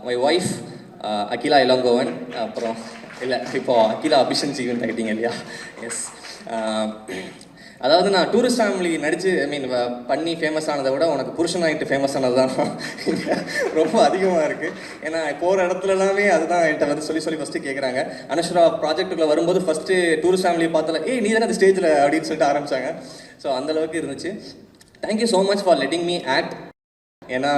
My wife Akila Ilangovan. அப்புறம் இல்லை, இப்போது அகிலா அபிஷன் ஜீவன் ஆகிட்டீங்க இல்லையா? எஸ். அதாவது நான் டூரிஸ்ட் ஃபேமிலி நடித்து பண்ணி ஃபேமஸ் ஆனதை விட உனக்கு புருஷன் ஆகிட்டு ஃபேமஸ் ஆனது தான் ரொம்ப அதிகமாக இருக்குது. ஏன்னா போகிற இடத்துல எல்லாமே அதுதான் என்கிட்ட வந்து சொல்லி ஃபஸ்ட்டு கேட்குறாங்க. அனஸ்வரா ப்ராஜெக்ட்டுக்குள்ளே வரும்போது ஃபஸ்ட்டு டூரிஸ்ட் ஃபேமிலியை பார்த்தால நீ தானே அந்த ஸ்டேஜில் அப்படின்னு சொல்லிட்டு ஆரம்பித்தாங்க. ஸோ அந்தளவுக்கு இருந்துச்சு. Thank you so much for letting me act. ஏன்னா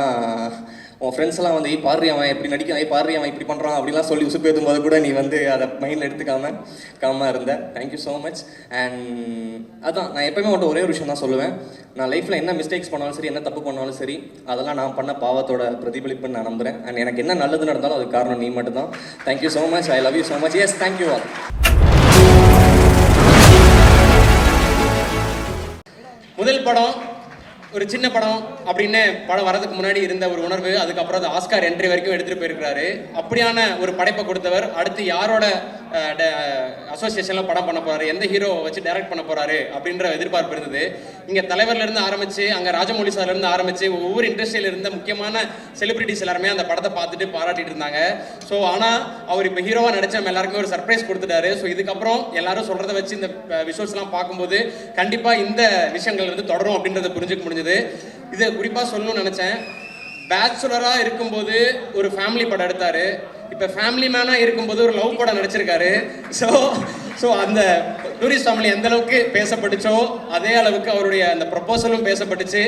உன் ஃப்ரெண்ட்ஸ் எல்லாம் வந்து பாரு அவன் எப்படி நடிக்கிறான், பாரு அவன் இப்படி பண்ணுறான் அப்படிலாம் சொல்லி உசுப்பு ஏற்றும் போது கூட நீ வந்து அதை மைண்டில் எடுத்துக்காமல் இருந்த. Thank you so much. அண்ட் அதான் நான் எப்போயுமே மட்டும் ஒரே ஒரு விஷயம் தான் சொல்லுவேன். நான் லைஃப்பில் என்ன மிஸ்டேக்ஸ் பண்ணாலும் சரி, என்ன தப்பு பண்ணாலும் சரி, அதெல்லாம் நான் பண்ண பாவத்தோட பிரதிபலிப்புன்னு நான் நம்புகிறேன். அண்ட் எனக்கு என்ன நல்லது நடந்தாலும் அதுக்கு காரணம் நீ மட்டும் தான். Thank you so much. I love you so much. Yes, thank you all. முதல் படம் ஒரு சின்ன படம் அப்படின்னு படம் வரதுக்கு முன்னாடி இருந்த ஒரு உணர்வு, அதுக்கப்புறம் அது ஆஸ்கார் என்ட்ரி வரைக்கும் எடுத்துகிட்டு போயிருக்கிறாரு. அப்படியான ஒரு படைப்பை கொடுத்தவர் அடுத்து யாரோட அசோசியேஷனில் படம் பண்ண போகிறாரு, எந்த ஹீரோ வச்சு டைரக்ட் பண்ண போகிறாரு அப்படின்ற எதிர்பார்ப்பு இருந்தது. இங்கே தலைவர்லேருந்து ஆரம்பித்து அங்கே ராஜமௌலி சார்லேருந்து ஆரம்பித்து ஒவ்வொரு இண்டஸ்ட்ரியில் இருந்த முக்கியமான செலிபிரிட்டிஸ் எல்லாருமே அந்த படத்தை பார்த்துட்டு பாராட்டிட்டு இருந்தாங்க. ஸோ ஆனால் அவர் இப்போ ஹீரோவாக நடிச்ச நம்ம எல்லாருக்குமே ஒரு சர்ப்ரைஸ் கொடுத்துட்டாரு. ஸோ இதுக்கப்புறம் எல்லாரும் சொல்கிறத வச்சு இந்த விஷுவல்ஸ்லாம் பார்க்கும்போது கண்டிப்பாக இந்த விஷயங்கள் வந்து தொடரும் அப்படின்றத புரிஞ்சுக்க முடிஞ்சது. இதை குறிப்பாக சொல்லணும்னு நினச்சேன். பேச்சுலராக இருக்கும்போது ஒரு ஃபேமிலி படம் எடுத்தார். இப்போ ஃபேமிலி மேனாக இருக்கும்போது ஒரு லவ் படம் நடிச்சிருக்காரு. ஸோ அந்த டூரிஸ்ட் ஃபேமிலி எந்த அளவுக்கு பேசப்பட்டுச்சோ அதே அளவுக்கு அவருடைய அந்த ப்ரொபோசலும் பேசப்பட்டுச்சு.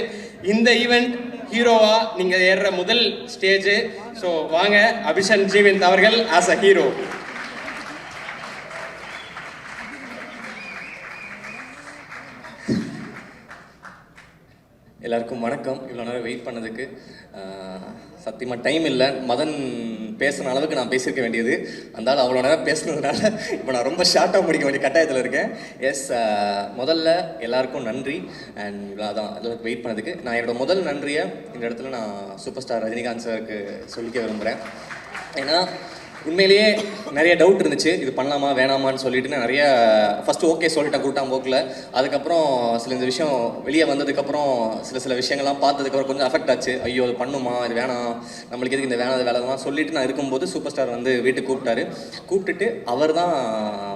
இந்த ஈவெண்ட் ஹீரோவா நீங்கள் ஏறுற முதல் ஸ்டேஜ். ஸோ வாங்க அபிஷன் ஜீவன் அவர்கள் ஆஸ் அ ஹீரோ. எல்லாருக்கும் வணக்கம். இவ்வளோ நேரம் வெயிட் பண்ணதுக்கு சத்தியமாக டைம் இல்லை. மதன் பேசுன அளவுக்கு நான் பேசியிருக்க வேண்டியது, அந்த அவ்வளோ நேரம் பேசுனதுனால இப்போ நான் ரொம்ப ஷார்ட்டாக முடிக்க வேண்டிய கட்டாயத்தில் இருக்கேன். எஸ், முதல்ல எல்லாருக்கும் நன்றி. அண்ட் அதான் எல்லாருக்கும் வெயிட் பண்ணதுக்கு நான் என்னோடய முதல் நன்றியை இந்த இடத்துல நான் சூப்பர் ஸ்டார் ரஜினிகாந்த் சாருக்கு சொல்லிக்க விரும்புகிறேன். ஏன்னா உண்மையிலேயே நிறைய டவுட் இருந்துச்சு, இது பண்ணலாமா வேணாமான்னு சொல்லிட்டு. நான் நிறைய ஃபஸ்ட்டு ஓகே சொல்லிட்டேன் கூட்டாம் போக்கில். அதுக்கப்புறம் இந்த விஷயம் வெளியே வந்ததுக்கப்புறம் சில விஷயங்கள்லாம் பார்த்ததுக்கப்புறம் கொஞ்சம் அஃபெக்ட் ஆச்சு. ஐயோ அது பண்ணுமா, இது வேணாம், நம்மளுக்கு எதுக்கு இந்த வேணாத வேலைலாம் சொல்லிட்டு நான் இருக்கும்போது சூப்பர் ஸ்டார் வந்து வீட்டுக்கு கூப்பிட்டுட்டு அவர் தான்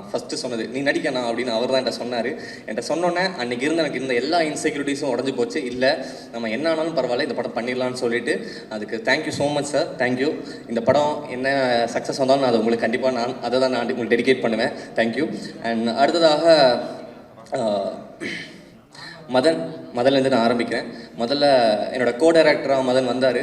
ஃபஸ்ட்டு சொன்னது, நீ நடிக்கணும் அப்படின்னு அவர் தான் என்கிட்ட சொன்னார். என்கிட்ட சொன்னோன்னே அன்றைக்கி எனக்கு இருந்த எல்லா இன்செக்யூரிட்டிஸும் உடஞ்சி போச்சு. இல்லை நம்ம என்ன ஆனாலும் பரவாயில்ல, இந்த படம் பண்ணிடலான்னு சொல்லிட்டு அதுக்கு thank you so much sir. Thank you. இந்த படம் என்ன சக்ஸஸ் வந்தாலும் நான் அது உங்களுக்கு கண்டிப்பாக நான் உங்களுக்கு டெடிகேட் பண்ணுவேன். தேங்க்யூ. அண்ட் அடுத்ததாக மதன்லேருந்து நான் ஆரம்பிக்கிறேன். முதல்ல என்னோட கோ டைரக்டராக மதன் வந்தார்.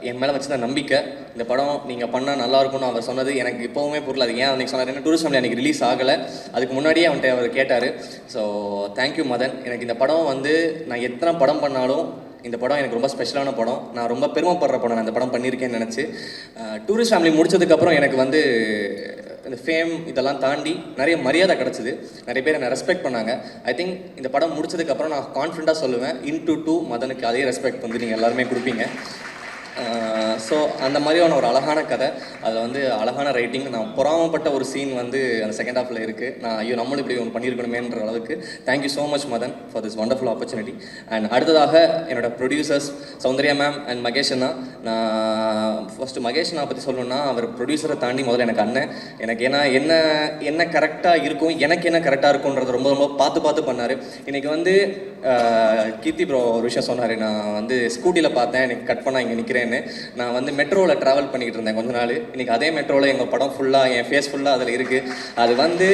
என் மேலே வச்சுருந்த நம்பிக்கை, இந்த படம் நீங்கள் பண்ணால் நல்லாயிருக்கும்னு அவர் சொன்னது எனக்கு இப்போவுமே புரியல. அது ஏன் அன்றைக்கி சொன்னார், என்ன டூரிஸ்ட் ஃபேமிலி அன்றைக்கி ரிலீஸ் ஆகலை, அதுக்கு முன்னாடியே அவன்கிட்ட அவர் கேட்டார். So thank you Madan. எனக்கு இந்த படம் வந்து நான் எத்தனை படம் பண்ணாலும் இந்த படம் எனக்கு ரொம்ப ஸ்பெஷலான படம். நான் ரொம்ப பெருமைப்படுற படம் நான் இந்த படம் பண்ணியிருக்கேன்னு நினச்சி. டூரிஸ்ட் ஃபேமிலி முடிச்சதுக்கப்புறம் எனக்கு வந்து இந்த ஃபேம் இதெல்லாம் தாண்டி நிறைய மரியாதை கிடச்சிது. நிறைய பேர் என்னை ரெஸ்பெக்ட் பண்ணாங்க. ஐ திங்க் இந்த படம் முடிச்சதுக்கப்புறம் நான் கான்ஃபிடண்ட்டாக சொல்லுவேன், இன்டு மதனுக்கு அதே ரெஸ்பெக்ட் வந்து நீங்கள் எல்லாருமே கொடுப்பீங்க. ஸோ அந்த மாதிரியான ஒரு அழகான கதை, அதில் வந்து அழகான ரைட்டிங். நான் பொறாமப்பட்ட ஒரு சீன் வந்து அந்த செகண்ட் ஹாஃபில் இருக்குது. நான் ஐயோ நம்மளும் இப்படி ஒன்று பண்ணியிருக்கணுமேன்ற அளவுக்கு thank you so much Madhan for this wonderful opportunity. And அடுத்ததாக என்னோடய producers Soundarya ma'am and Mahesh அண்ணா. நான் ஃபஸ்ட்டு மகேஷ் அண்ணா பற்றி சொல்லணுன்னா அவர் ப்ரொடியூசரை தாண்டி முதல்ல எனக்கு அண்ணன். எனக்கு ஏன்னா என்ன கரெக்டாக இருக்கும், எனக்கு என்ன கரெக்டாக இருக்கும்ன்றது ரொம்ப பார்த்து பண்ணார். இன்றைக்கி வந்து கீர்த்தி ப்ரோ ஒரு விஷயம் சொன்னார், நான் வந்து ஸ்கூட்டியில் பார்த்தேன் எனக்கு கட் பண்ணால் இங்கே நிற்கிறேன்னு. நான் வந்து மெட்ரோவில் ட்ராவல் பண்ணிக்கிட்டு இருந்தேன் கொஞ்ச நாள். இன்றைக்கி அதே மெட்ரோவில் எங்கள் படம் ஃபுல்லாக என் ஃபேஸ் ஃபுல்லாக அதில் இருக்குது. அது வந்து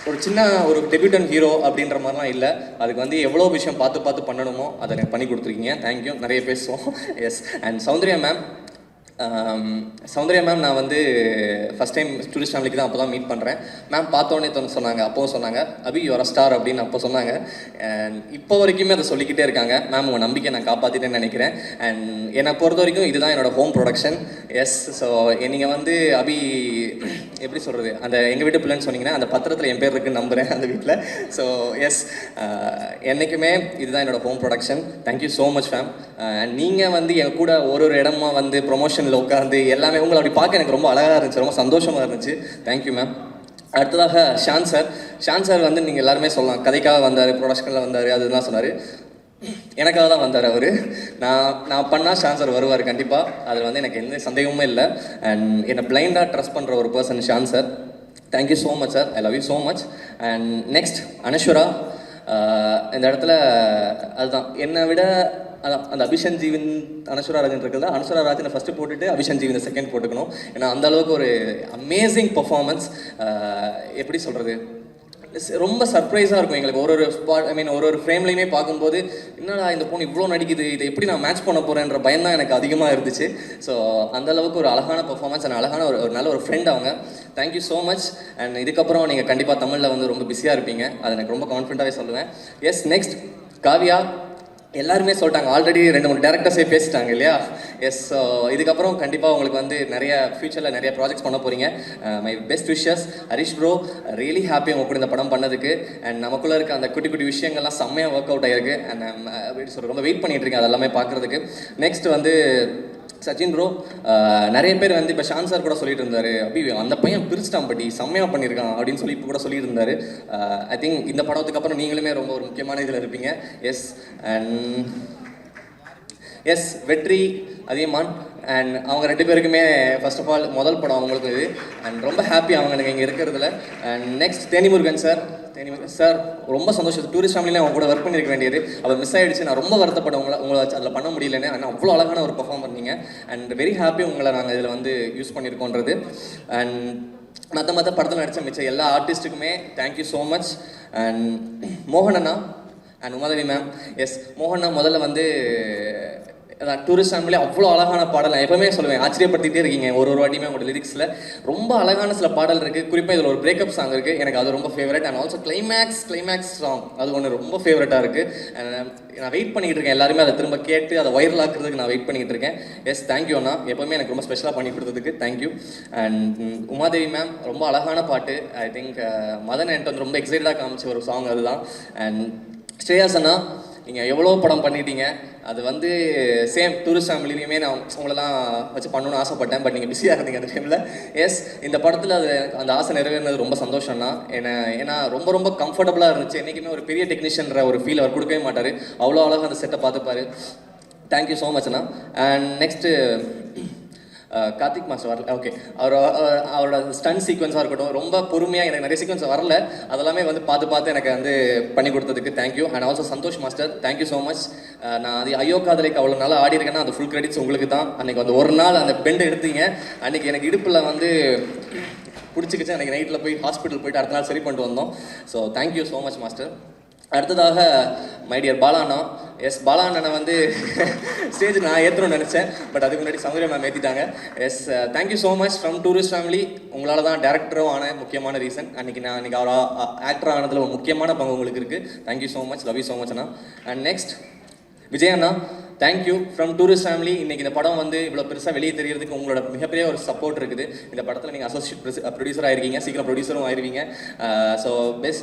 ஒரு சின்ன ஒரு டெபியூட்டன் ஹீரோ அப்படின்ற மாதிரிலாம் இல்லை. அதுக்கு வந்து எவ்வளோ விஷயம் பார்த்து பண்ணணுமோ அதை எனக்கு பண்ணி கொடுத்துருக்கீங்க. தேங்க்யூ. நிறைய பேசுவோம். எஸ். அண்ட் சௌந்தர்யா மேம் நான் வந்து ஃபஸ்ட் டைம் டூரிஸ்ட் ஃபேமிலிக்கு தான் அப்போ தான் மீட் பண்ணுறேன். மேம் பார்த்தோன்னே சொன்னாங்க, அப்போவும் சொன்னாங்க, அபி யூஆர் அ ஸ்டார் அப்படின்னு அப்போ சொன்னாங்க. அண்ட் இப்போ வரைக்குமே அதை சொல்லிக்கிட்டே இருக்காங்க. மேம் உங்கள் நம்பிக்கை நான் காப்பாற்றிட்டேன்னு நினைக்கிறேன். அண்ட் என்னை பொறுத்த வரைக்கும் இதுதான் என்னோடய ஹோம் ப்ரொடக்ஷன். எஸ். ஸோ நீங்கள் வந்து அபி எப்படி சொல்கிறது, அந்த எங்கள் வீட்டு பிள்ளைன்னு சொன்னீங்கன்னா அந்த பத்திரத்தில் என் பேர் இருக்குன்னு நம்புகிறேன் அந்த வீட்டில். ஸோ எஸ், என்றைக்குமே இதுதான் என்னோடய home production. Thank you so much ma'am. And நீங்கள் வந்து என் கூட ஒரு இடமா வந்து ப்ரொமோஷன் உட்கார்ந்து எல்லாமே உங்களை அப்படி பார்க்க எனக்கு ரொம்ப அழகாக இருந்துச்சு, ரொம்ப சந்தோஷமாக இருந்துச்சு. Thank you ma'am. அடுத்ததாக ஷான் சார் வந்து நீங்கள் எல்லாருமே சொல்லலாம், கதைக்காக வந்தார், ப்ரொடக்ஷனில் வந்தார், அதுதான் சொன்னார். எனக்காக தான் வந்தார் அவர். நான் பண்ணால் ஷான் சார் வருவார் கண்டிப்பாக, அதில் வந்து எனக்கு எந்த சந்தேகமுமே இல்லை. அண்ட் என்னை பிளைண்டாக ட்ரஸ்ட் பண்ணுற ஒரு person Shaan sir. Thank you so much sir, I love you so much. And next Anaswara. இந்த இடத்துல அதுதான் என்னை விட அதான் அந்த அபிஷன் ஜீவன் அனஸ்வரா ராஜன் இருக்குல்ல, அனஸ்வரா ராஜனை ஃபஸ்ட்டு போட்டுட்டு அபிஷன் ஜீவன் செகண்ட் போட்டுக்கணும். ஏன்னா அந்த அளவுக்கு ஒரு அமேசிங் பர்ஃபார்மன்ஸ். எப்படி சொல்கிறது, ரொம்ப சர்ப்ரைஸாக இருக்கும் எங்களுக்கு. ஒரு ஸ்பாட் ஒரு ஃப்ரேம்லையுமே பார்க்கும்போது என்னடா இந்த பொண்ணு இவ்வளோ நடிக்குது, இதை எப்படி நான் மேட்ச் பண்ண போகிறேன்ற பயம் தான் எனக்கு அதிகமாக இருந்துச்சு. ஸோ அந்தளவுக்கு ஒரு அழகான பர்ஃபார்மன்ஸ் அண்ட் அழகான ஒரு நல்ல ஒரு ஃப்ரெண்ட் அவங்க. Thank you so much. அண்ட் இதுக்கப்புறம் நீங்கள் கண்டிப்பாக தமிழில் வந்து ரொம்ப பிஸியாக இருப்பீங்க, அது எனக்கு ரொம்ப கான்ஃபிடண்ட்டாகவே சொல்லுவேன். Yes, next Kavya. எல்லாருமே சொல்லிட்டாங்க, ஆல்ரெடி 2-3 டேரக்டர்ஸே பேசிட்டாங்க இல்லையா. எஸ், இதுக்கப்புறம் கண்டிப்பாக உங்களுக்கு வந்து நிறைய ஃபியூச்சரில் நிறைய ப்ராஜெக்ட்ஸ் பண்ண போகிறீங்க. My best wishes. Harish bro, really happy உங்க கூட இந்த படம் பண்ணதுக்கு. அண்ட் நமக்குள்ளே இருக்க அந்த குட்டி குட்டி விஷயங்கள்லாம் செம்மையாக ஒர்க் அவுட் ஆகிருக்கு. அண்ட் எப்படி சொல்கிறேன், ரொம்ப வெயிட் பண்ணிட்டு இருக்கேன் அதெல்லாமே பார்க்குறதுக்கு. நெக்ஸ்ட் வந்து சச்சின் ப்ரோ. நிறைய பேர் வந்து இப்போ ஷான் சார் கூட சொல்லிட்டு இருந்தார், அப்படி அந்த பையன் பிரிச்சிட்டான் பட்டி செம்மையாக பண்ணியிருக்கான் அப்படின்னு சொல்லி இப்போ கூட சொல்லிட்டு இருந்தார். ஐ திங்க் இந்த படத்துக்கு அப்புறம் நீங்களுமே ரொம்ப ஒரு முக்கியமான இதில் இருப்பீங்க. எஸ். அண்ட் எஸ், வெற்றி அதியமான். அண்ட் அவங்க 2 பேருக்குமே ஃபர்ஸ்ட் ஆஃப் ஆல் முதல் படம் அவங்களுக்கு இது. அண்ட் ரொம்ப ஹாப்பி அவங்க இங்கே இருக்கிறதுல. And next Theni Murugan sir. Theni Murugan sir ரொம்ப சந்தோஷம். டூரிஸ்ட் ஃபேமிலியில் அவங்க கூட ஒர்க் பண்ணியிருக்க வேண்டியது அவர் மிஸ் ஆகிடுச்சு. நான் ரொம்ப வருத்தப்படும் உங்களை அதில் பண்ண முடியலன்னு. ஆனால் அவ்வளோ அழகான ஒரு பர்ஃபார்ம் பண்ணீங்க. அண்ட் வெரி ஹாப்பி உங்களை நாங்கள் இதில் வந்து யூஸ் பண்ணியிருக்கோன்றது. அண்ட் மற்ற படத்தில் நடித்த மிச்சம் எல்லா ஆர்டிஸ்ட்டுக்குமே தேங்க்யூ ஸோ மச். அண்ட் மோகனண்ணா அண்ட் உமாதேவி மேம். எஸ், மோகனா முதல்ல வந்து டூரிஸ்ட் ஃபேமிலி அவ்வளோ அழகான பாடல். நான் எப்பவுமே சொல்லுவேன், ஆச்சரியப்படுத்திகிட்டே இருக்கீங்க ஒரு வாட்டியுமே உங்களோட லிரிக்ஸில். ரொம்ப அழகான சில பாடல் இருக்குது. குறிப்பாக இதில் ஒரு பிரேக்கப் சாங் இருக்குது, எனக்கு அது ரொம்ப favourite. And also climax song அது ஒன்று ரொம்ப ஃபேவரட்டாக இருக்குது. நான் வெயிட் பண்ணிகிட்டு இருக்கேன், எல்லாருமே அதை திரும்ப கேட்டு அதை வைரல் ஆக்குறதுக்கு நான் வெயிட் பண்ணிகிட்டு இருக்கேன். எஸ், தேங்க்யூ அண்ணா, எப்போவுமே எனக்கு ரொம்ப ஸ்பெஷலாக பண்ணி கொடுத்ததுக்கு தேங்க்யூ. அண்ட் உமாதேவி மேம் ரொம்ப அழகான பாட்டு. ஐ திங்க் மதன் என்கிட்ட வந்து ரொம்ப எக்ஸைட்டடாக காமிச்ச ஒரு சாங் அதுதான். அண்ட் ஸ்ரேயாஸ் அண்ணா, நீங்கள் எவ்வளோ படம் பண்ணிட்டீங்க, அது வந்து சேம் டூரிஸ்ட் ஃபேமிலியுமே நான் உங்களெல்லாம் வச்சு பண்ணணும்னு ஆசைப்பட்டேன். பட் நீங்கள் பிஸியாக இருந்தீங்க அந்த டைமில். எஸ், இந்த படத்தில் அது அந்த ஆசை நிறைவேறினது ரொம்ப சந்தோஷம்னா. ஏன்னா ரொம்ப கம்ஃபர்டபுளாக இருந்துச்சு. என்றைக்குமே ஒரு பெரிய டெக்னீஷியன்ற ஒரு ஃபீல் அவர் கொடுக்கவே மாட்டார். அவ்வளோ அழகாக அந்த செட்டை பார்த்துப்பாரு. தேங்க்யூ ஸோ மச்ண்ணா. அண்ட் நெக்ஸ்ட்டு கார்த்திக் மாஸ்டர் வரல. ஓகே, அவரோட ஸ்டன் சீக்வன்ஸாக இருக்கட்டும், ரொம்ப பொறுமையாக எனக்கு நிறைய சீக்வன்ஸ் வரல, அதெல்லாமே வந்து பார்த்து எனக்கு வந்து பண்ணி கொடுத்ததுக்கு thank you. And also Santosh master, thank you so much. நான் அது ஐயோ காதலைக்கு அவ்வளோ நாளாக ஆடி இருக்கேன்னா அது ஃபுல் கிரெடிட்ஸ் உங்களுக்கு தான். அன்றைக்கி வந்து ஒரு நாள் அந்த பெண்டை எடுத்தீங்க, அன்றைக்கி எனக்கு இடுப்பில் வந்து பிடிச்சிக்கிச்சு. அன்றைக்கி நைட்டில் போய் ஹாஸ்பிட்டல் போயிட்டு அடுத்த நாள் சரி பண்ணிட்டு வந்தோம். So thank you so much master. அடுத்ததாக மை டியர் பாலாண்ணா. எஸ், பாலாண்ணனை வந்து ஸ்டேஜ் நான் ஏற்றணும்னு நினச்சேன், பட் அதுக்கு முன்னாடி சௌந்தர்யா மேம் ஏற்றிட்டாங்க. Yes, thank you so much from tourist family. உங்களால் தான் டேரக்டரும் ஆன முக்கியமான ரீசன். அன்றைக்கி அவர் ஆக்டர் ஆனதில் ஒரு முக்கியமான பங்கு உங்களுக்கு இருக்குது. Thank you so much, love you so much Anna. And next Vijay Anna, thank you from tourist family. இன்றைக்கி இந்த படம் வந்து இவ்வளோ பெருசாக வெளியே தெரியறதுக்கு உங்களோட மிகப்பெரிய ஒரு சப்போர்ட் இருக்குது. இந்த படத்தில் நீங்கள் அசோசியேட் ப்ரொடியூசர் ஆயிருக்கீங்க, சீக்கிரம் ப்ரொடியூசரும் ஆயிருவீங்க. So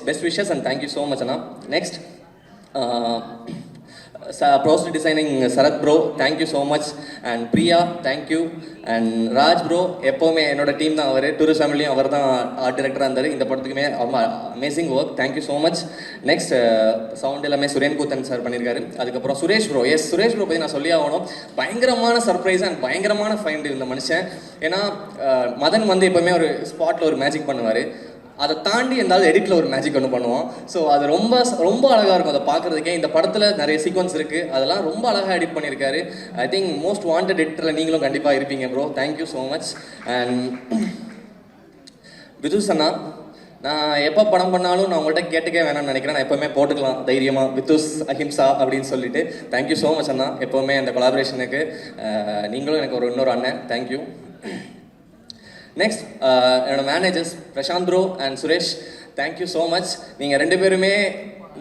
best wishes and thank you so much அண்ணா. நெக்ஸ்ட் ப்ரோஸ்ட் designing Sarath bro, thank you so much. And Priya, thank you. And Raj bro, எப்போவுமே என்னோட டீம் தான் அவர். டூரிஸ்ட் ஃபேமிலியும் அவர் தான் ஆர்ட் டைரக்டராக இருந்தார். இந்த படத்துக்குமே ரொம்ப amazing work, thank you so much. Next sound எல்லாமே சுரேன் கூத்தன் சார் பண்ணியிருக்காரு. அதுக்கப்புறம் Suresh bro. Yes, Suresh bro பற்றி நான் சொல்லி ஆகணும். பயங்கரமான சர்ப்ரைஸ் அண்ட் பயங்கரமான ஃபைண்ட் இந்த மனுஷன். ஏன்னா மதன் வந்து எப்போவுமே ஒரு ஸ்பாட்டில் ஒரு மேஜிக் பண்ணுவார், அதை தாண்டி எந்தாவது எடிட்டில் ஒரு மேஜிக் ஒன்று பண்ணுவோம். ஸோ அது ரொம்ப அழகாக இருக்கும் அதை பார்க்குறதுக்கே. இந்த படத்தில் நிறைய சீக்வன்ஸ் இருக்குது, அதெல்லாம் ரொம்ப அழகாக எடிட் பண்ணியிருக்காரு. ஐ திங்க் மோஸ்ட் வாண்டட் எடிட்டரில் நீங்களும் கண்டிப்பாக இருப்பீங்க bro, thank you so much. And Vidhush அண்ணா, நான் எப்போ படம் பண்ணாலும் நான் உங்கள்கிட்ட கேட்டுக்கே வேணாம்னு நினைக்கிறேன். நான் எப்போவுமே போட்டுக்கலாம் தைரியமாக வித்துஸ் அஹிம்சா அப்படின்னு சொல்லிட்டு. தேங்க்யூ ஸோ மச் அண்ணா, எப்போவுமே அந்த கொலாபரேஷனுக்கு. நீங்களும் எனக்கு இன்னொரு அண்ணன், தேங்க்யூ. நெக்ஸ்ட் என்னோட managers Prashanth bro and Suresh, thank you so much. நீங்கள் 2 பேருமே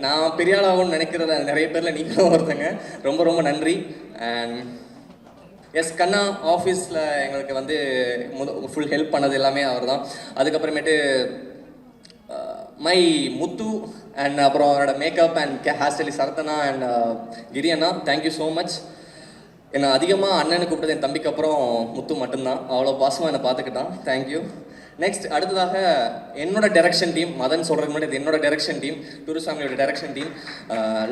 நான் பெரிய ஆளாகும்னு நினைக்கிறத நிறைய பேரில் நீங்களும் ஒருத்தங்க, ரொம்ப நன்றி. அண்ட் எஸ், கண்ணா ஆஃபீஸில் எங்களுக்கு வந்து ஃபுல் ஹெல்ப் பண்ணது எல்லாமே அவர் தான். அதுக்கப்புறமேட்டு மை முத்து அண்ட் அப்புறம் அவரோட மேக்கப் அண்ட் ஹேர் ஸ்டைலிஸ்ட் சரத்தனா அண்ட் கிரியண்ணா, தேங்க்யூ ஸோ மச். என்னை அதிகமாக அண்ணன்னு கூப்பிட்டது என் தம்பிக்கு அப்புறம் முத்து மட்டும்தான். அவ்வளோ பாசமாக என்னை பார்த்துக்கிட்டான். தேங்க்யூ. நெக்ஸ்ட் அடுத்ததாக என்னோட டைரக்ஷன் டீம், மதன் சொல்கிறதுக்கு முன்னாடி இது என்னோட டைரக்ஷன் டீம், டூரிஸ்ட் ஃபேமிலியோட direction team.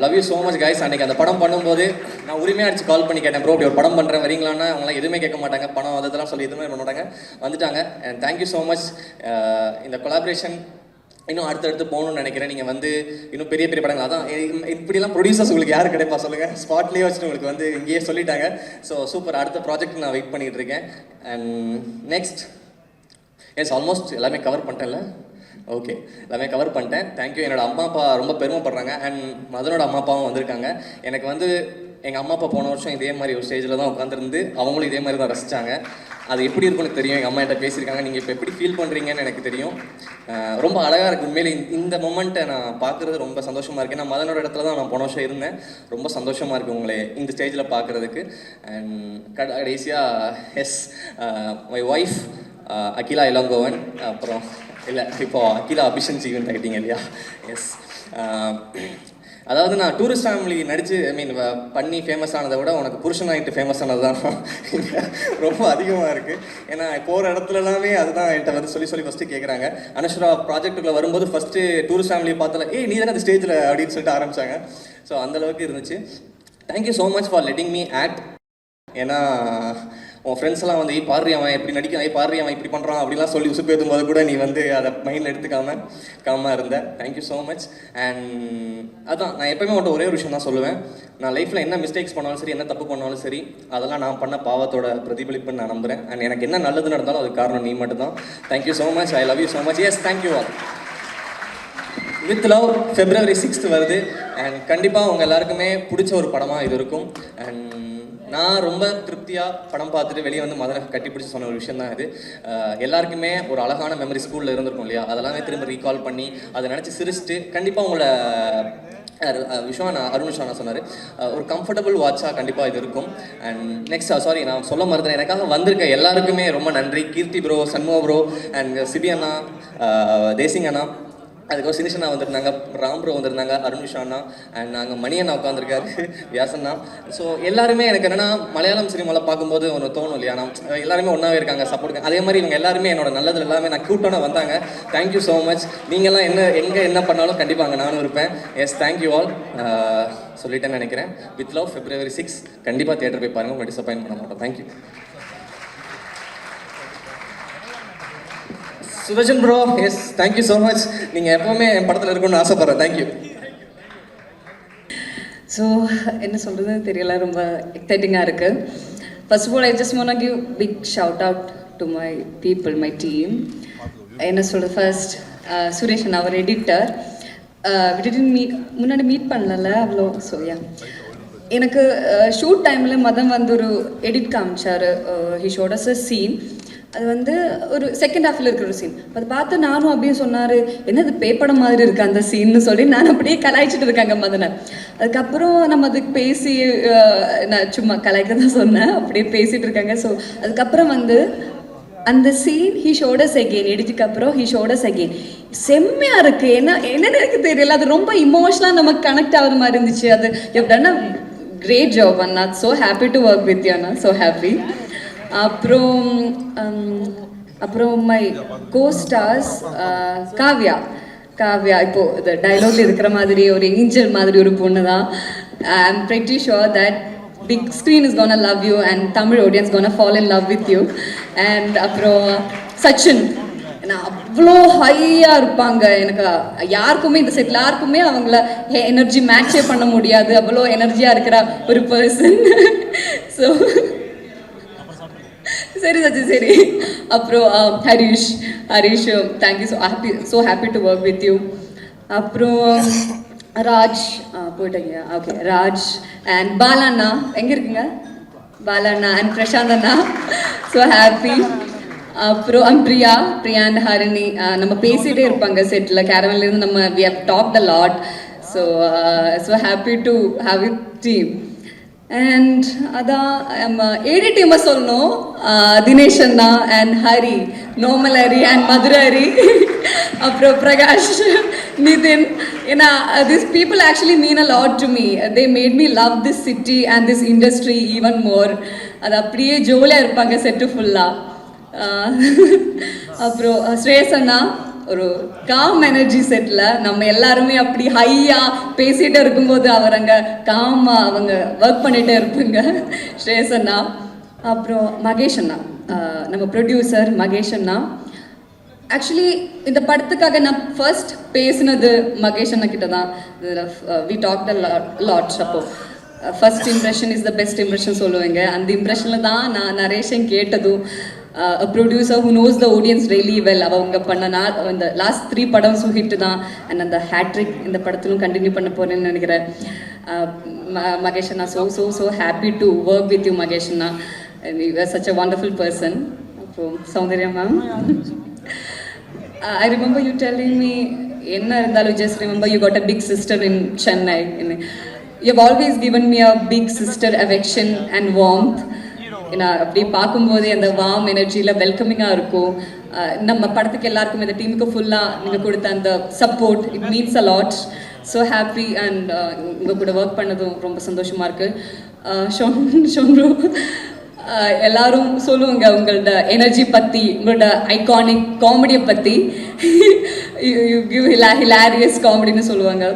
Love you so much guys. அன்றைக்கி அந்த படம் பண்ணும்போது நான் உரிமையாக அடிச்சு கால் பண்ணி கேட்டேன், ப்ரோ இப்படி ஒரு படம் பண்ணுறேன் வரீங்களான்னா அவங்களாம் எதுவுமே கேட்க மாட்டாங்க, பணம் அதெல்லாம் சொல்லி எதுவுமே பண்ண மாட்டாங்க, வந்துட்டாங்க. And thank you so much. இந்த கொலாபரேஷன் இன்னும் அடுத்தடுத்து போகணும்னு நினைக்கிறேன். நீங்கள் வந்து இன்னும் பெரிய பெரிய படங்கள் அதான் இப்படிலாம் ப்ரொடியூசர்ஸ் உங்களுக்கு யார் கிடைப்பா சொல்லுங்கள், ஸ்பாட்லேயே வச்சுட்டு உங்களுக்கு வந்து இங்கேயே சொல்லிட்டாங்க. So super. அடுத்த ப்ராஜெக்ட் நான் வெயிட் பண்ணிகிட்டு இருக்கேன். அண்ட் நெக்ஸ்ட் எஸ் ஆல்மோஸ்ட் எல்லாமே கவர் பண்ணிட்டேன்ல. ஓகே, எல்லாமே கவர் பண்ணிட்டேன். தேங்க்யூ. என்னோட அம்மா அப்பா ரொம்ப பெருமைப்படுறாங்க. அண்ட் மதனோட அம்மா அப்பாவும் வந்திருக்காங்க. எனக்கு வந்து எங்கள் அம்மா அப்பா போன வருஷம் இதே மாதிரி ஒரு ஸ்டேஜில் தான் உட்காந்துருந்து அவங்களும் இதே மாதிரி தான் ரசித்தாங்க. அது எப்படி இருக்குன்னு தெரியும். எங்கள் அம்மா என்கிட்ட பேசியிருக்காங்க. நீங்கள் இப்போ எப்படி ஃபீல் பண்ணுறீங்கன்னு எனக்கு தெரியும். ரொம்ப அழகாக இருக்குது உண்மையிலே. இந்த மொமெண்ட்டை நான் பார்க்குறது ரொம்ப சந்தோஷமாக இருக்குது. நான் மதனோட இடத்துல தான் நான் போன வருஷம் இருந்தேன். ரொம்ப சந்தோஷமாக இருக்குது உங்களை இந்த ஸ்டேஜில் பார்க்குறதுக்கு. அண்ட் கடைசியாக yes my wife Akila Ilangovan, அப்புறம் இல்லை இப்போ அகிலா அபிஷன் ஜீவன் ஆகிட்டீங்க இல்லையா. எஸ் அதாவது நான் டூரிஸ்ட் ஃபேமிலி நடித்து பண்ணி ஃபேமஸ் ஆனதை விட உனக்கு புருஷன் ஆகிட்டு ஃபேமஸ் ஆனது தான் ரொம்ப அதிகமாக இருக்குது. ஏன்னா போகிற இடத்துல எல்லாமே அதுதான் என்கிட்ட வந்து சொல்லி ஃபஸ்ட்டு கேட்குறாங்க. அனுஷ்வரா ப்ராஜெக்ட்டுக்குள்ளே வரும்போது ஃபஸ்ட்டு டூரிஸ்ட் ஃபேமிலியை பார்த்தால நீ தானே அந்த ஸ்டேஜில் அப்படின்னு சொல்லிட்டு ஆரம்பித்தாங்க. ஸோ அந்தளவுக்கு இருந்துச்சு. Thank you so much for letting me act. ஏன்னா உன் ஃப்ரெண்ட்ஸ் எல்லாம் வந்து பாரு அவன் எப்படி நடிக்கிறான், பாரு அவன் இப்படி பண்ணுறான் அப்படிலாம் சொல்லி உசுப்பு ஏற்றும் போது கூட நீ வந்து அதை மைண்டில் எடுத்துக்காமல் இருந்த. Thank you so much. அண்ட் அதான் நான் எப்போயுமே மட்டும் ஒரே ஒரு விஷயம் தான் சொல்லுவேன். நான் லைஃப்பில் என்ன மிஸ்டேக்ஸ் பண்ணாலும் சரி, என்ன தப்பு பண்ணாலும் சரி, அதெல்லாம் நான் பண்ண பாவத்தோட பிரதிபலிப்புன்னு நான் நம்புகிறேன். அண்ட் எனக்கு என்ன நல்லது நடந்தாலும் அதுக்கு காரணம் நீ மட்டும் தான். Thank you so much. I love you so much. Yes thank you all. With love February 6th வருது. அண்ட் கண்டிப்பாக உங்கள் எல்லாருக்குமே பிடிச்ச ஒரு படமாக இது இருக்கும். அண்ட் நான் ரொம்ப திருப்தியாக படம் பார்த்துட்டு வெளியே வந்து மதனை கட்டி பிடிச்சி சொன்ன ஒரு விஷயம் தான் இது. எல்லாருக்குமே ஒரு அழகான மெமரி ஸ்கூலில் இருந்திருக்கும் இல்லையா, அதெல்லாமே திரும்ப ரீகால் பண்ணி அதை நினச்சி சிரிச்சுட்டு கண்டிப்பாக உங்களை அருண் விஷானா சொன்னார் ஒரு கம்ஃபர்டபுள் வாட்சாக கண்டிப்பாக இது இருக்கும். அண்ட் நெக்ஸ்ட் சாரி நான் சொல்ல மறந்துட்டேன், எனக்காக வந்திருக்க எல்லாருக்குமே ரொம்ப நன்றி. Keerthi bro, Shanmuga bro, and Sibi அண்ணா, தேசிங் அண்ணா, அதுக்கப்புறம் சினிஷனா வந்திருந்தாங்க, ராம் ப்ரோ வந்திருந்தாங்க, அருண் விஷானா, அண்ட் நாங்கள் மணி அண்ணா உட்காந்துருக்காரு, வியாசண்ணா. ஸோ எல்லாருமே எனக்கு என்னென்னா மலையாளம் சினிமாவில் பார்க்கும்போது ஒன்று தோணும் இல்லையா, நான் எல்லாருமே ஒன்றாவே இருக்காங்க, சப்போர்ட். அதே மாதிரி இவங்க எல்லாருமே என்னோட நல்லது எல்லாமே நான் கூப்பிட்டோன்னா வந்தாங்க. Thank you so much. நீங்கள்லாம் என்ன பண்ணாலும் கண்டிப்பாக அங்கே நானும் இருப்பேன். Yes thank you all. சொல்லிட்டேன்னு நினைக்கிறேன். வித் லவ் February 6 கண்டிப்பாக தியேட்டர் போய் பாருங்கள், உங்களை டிசப்பாயின்ட் பண்ண மாட்டோம். Thank you. Sudharshan bro, yes thank you so much. நீங்கள் எப்போவுமே என் படத்தில் இருக்கணும்னு ஆசைப்பட்றேன். தேங்க்யூ. ஸோ என்ன சொல்கிறதுன்னு தெரியல, ரொம்ப எக்ஸைட்டிங்காக இருக்குது. First of all I just want to give big shout out to my people, my team. என்ன சொல்கிறது, ஃபர்ஸ்ட் சுரேஷ் அண்ணா, அவர் எடிட்டர். முன்னாடி மீட் பண்ணல அவ்வளோ. ஸோ யா, எனக்கு ஷூட் டைமில் மதன் வந்து ஒரு எடிட் காமிச்சார். He shot us a scene. அது வந்து ஒரு செகண்ட் ஹாஃபில் இருக்கிற ஒரு சீன். அதை பார்த்து நானும் அப்படியே சொன்னார், என்னது பேப்படம் மாதிரி இருக்குது அந்த சீன்னு சொல்லி நான் அப்படியே கலாய்ச்சிட்டு இருக்காங்க மதனை. அதுக்கப்புறம் நம்ம அதுக்கு பேசி நான் சும்மா கலாய்க்க தான் சொன்னேன், அப்படியே பேசிகிட்டு இருக்காங்க. ஸோ அதுக்கப்புறம் வந்து அந்த சீன் ஹி ஷோடஸ் அகெயின், எடிட்டுக்கு அப்புறம் ஹி ஷோடஸ் அகெயின். செம்மையாக இருக்குது. என்னன்னு எனக்கு தெரியல, அது ரொம்ப இமோஷனலாக நமக்கு கனெக்ட் ஆகுற மாதிரி இருந்துச்சு. அது you done a great job அண்ணா. So happy to work with you அண்ணா, ஸோ ஹாப்பி. அப்புறம் மை கோஸ்டார்ஸ் காவ்யா இப்போ இந்த டைலாக்ல இருக்கிற மாதிரி ஒரு ஏஞ்சல் மாதிரி ஒரு பொண்ணு தான். I am pretty sure that big screen is gonna love you and Tamil audience gonna fall in love with you. And அப்புறம் சச்சின், நான் அவ்வளோ ஹையாக இருப்பாங்க. எனக்கு யாருக்குமே இந்த செட்டில் யாருக்குமே அவங்கள எனர்ஜி மேட்சே பண்ண முடியாது, அவ்வளோ எனர்ஜியாக இருக்கிற ஒரு பர்சன். ஸோ சரி சச்சின் சரி. அப்புறம் Harish, thank you, so happy to work with you. அப்புறம் ராஜ் போயிட்டீங்க. ஓகே, ராஜ் அண்ட் பாலாண்ணா எங்கே இருக்குங்க, பாலாண்ணா அண்ட் பிரசாந்த் அண்ணா, ஸோ ஹாப்பி. அப்புறம் பிரியா அண்ட் ஹரிணி, நம்ம பேசிகிட்டே இருப்பாங்க செட்டில், கேரவன்லேருந்து நம்ம we have talked a lot. So happy to have it team. And அதான் ஏடி டீமை சொல்லணும், தினேஷ் அண்ணா and Hari, normal Hari and Madurai Hari, அப்புறம் பிரகாஷ், நிதின், ஏன்னா these people actually mean a lot to me. They made me love this city and this industry even more. அது அப்படியே ஜோலியாக இருப்பாங்க set ஃபுல்லாக. அப்புறம் ஸ்ரேயஸ் அண்ணா ஒரு காம் எனர்ஜி செட்டில் நம்ம எல்லாருமே அப்படி ஹையாக பேசிகிட்டே இருக்கும்போது அவர் அங்கே காமாக அவங்க ஒர்க் பண்ணிகிட்டே இருப்பாங்க ஸ்ரேயஸ் அண்ணா. அப்புறம் மகேஷ் அண்ணா, நம்ம ப்ரொடியூசர் மகேஷ் அண்ணா. ஆக்சுவலி இந்த படத்துக்காக நான் ஃபர்ஸ்ட் பேசினது மகேஷ் அண்ணா கிட்ட தான். We talked lot. அப்போ first impression is the best impression சொல்லுவாங்க. அந்த இம்ப்ரெஷனில் தான் நான் நரேஷன் கேட்டதும் producer who knows the audience really well. அவங்க பண்ண இந்த லாஸ்ட் 3 படம் ஹிட் தான். அண்ட் அந்த ஹேட்ரிக் இந்த படத்திலும் கண்டினியூ பண்ண போகிறேன்னு நினைக்கிறேன். மகேஷ் அண்ணா, so happy to work with you Mahesh அண்ணா. You are such a wonderful person. அப்புறம் Soundarya ma'am, I remember you telling me, enna irundhalu just remember you got a big sister in Chennai. You have always given me a big sister affection and warmth. ஏன்னா அப்படி பார்க்கும்போது அந்த warm எனர்ஜியில் வெல்கமிங்காக இருக்கும். நம்ம படத்துக்கு எல்லாருக்கும் இந்த டீமுக்கு ஃபுல்லாக நீங்கள் கொடுத்த அந்த support, it means a lot. So happy. And உங்கள் கூட ஒர்க் பண்ணதும் ரொம்ப சந்தோஷமாக இருக்குது. ஷோன்ரோ, எல்லாரும் சொல்லுவாங்க உங்களோட எனர்ஜி பற்றி, உங்களோட ஐகானிக் காமெடியை பற்றி. யூ கிவ் ஹிலாரியஸ் காமெடின்னு சொல்லுவாங்க.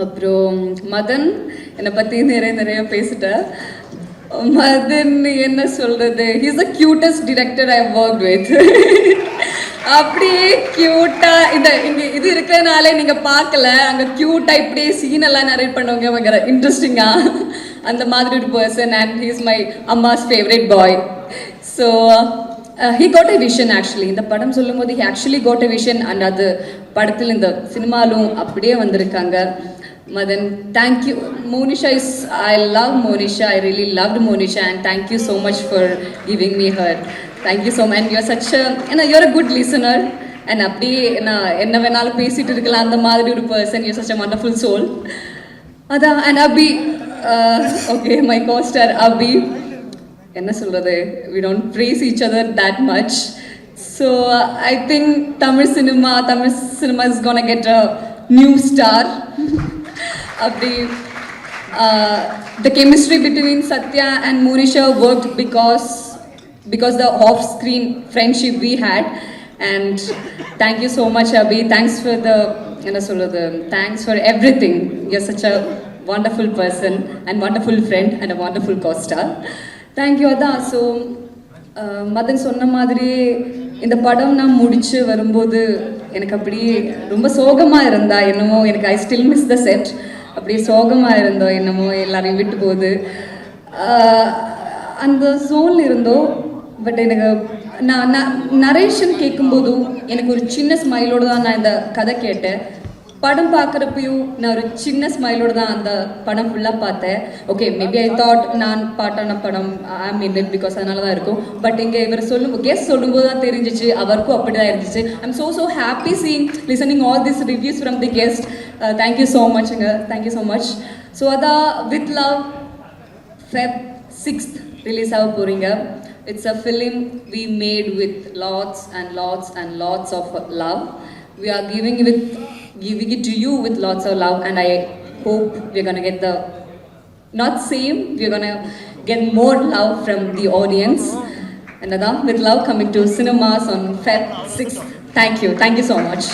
அப்புறம் மதன், என்னை பற்றி நிறைய பேசிட்டேன். மதன் என்ன சொல்கிறது, he is the cutest director I have worked with. அப்படியே க்யூட்டாக இங்கே இது இருக்கிறதுனாலே நீங்கள் பார்க்கல, அங்கே க்யூட்டாக இப்படியே சீனெல்லாம் நரேட் பண்ணுவாங்க அவங்க இன்ட்ரெஸ்டிங்காக. அந்த மாதிரி ஒரு person. And he is my அம்மாஸ் favourite bye. So he got a vision. Actually இந்த படம் சொல்லும் போது he actually got a vision. And அது படத்தில் இந்த சினிமாலும் அப்படியே வந்திருக்காங்க. Madan, thank you. Monisha is, I love Monisha. I really loved Monisha, and thank you so much for giving me her. Thank you so much. And you're such a, you're a good listener. And அப்படியே என்ன வேணாலும் பேசிட்டு இருக்கலாம் அந்த மாதிரி ஒரு person. You're such a wonderful soul. அதான். And Abhi, okay, my co-star Abhi, என்ன சொல்றது, we don't praise each other that much. So I think Tamil cinema is gonna get a new star. Abhi, the chemistry between Satya and Monisha worked because the off-screen friendship we had. And thank you so much, Abhi. Thanks for thanks for everything. You're such a wonderful person and wonderful friend and a wonderful co-star. Thank you, Ada. So, Madan சொன்ன மாதிரி இந்த படம் நான் முடிச்சு வரும்போது எனக்கு அப்படியே ரொம்ப சோகமாக இருந்தா என்னமோ. எனக்கு I still miss the set. அப்படியே சோகமாக இருந்தோம் என்னமோ, எல்லாரையும் விட்டு போகுது அந்த ஜோனில் இருந்தோம். பட் எனக்கு நான் நரேஷன் கேட்கும்போதும் எனக்கு ஒரு சின்ன ஸ்மைலோடு தான் நான் இந்த கதை கேட்டேன். படம் பார்க்குறப்பையும் நான் ஒரு சின்ன ஸ்மைலோடு தான் அந்த படம் ஃபுல்லாக பார்த்தேன். ஓகே, மேபி ஐ தாட் நான் பாட்டான படம் ஐ மீன் இட் பிகாஸ் அதனால தான் இருக்கும். பட் இங்கே இவர் கெஸ்ட் சொல்லும்போது தான் தெரிஞ்சிச்சு அவருக்கும் அப்படி தான் இருந்துச்சு. I'm so happy seeing listening all these reviews from the guest. Thank you so much. Thank you so much. So அதான் With Love Feb 6th release ஆக போகிறீங்க. It's a film we made with lots and lots and lots of love. We are giving it to you with lots of love, and I hope we're going to get we're going to get more love from the audience. And With Love coming to cinemas on Feb 6th. Thank you so much.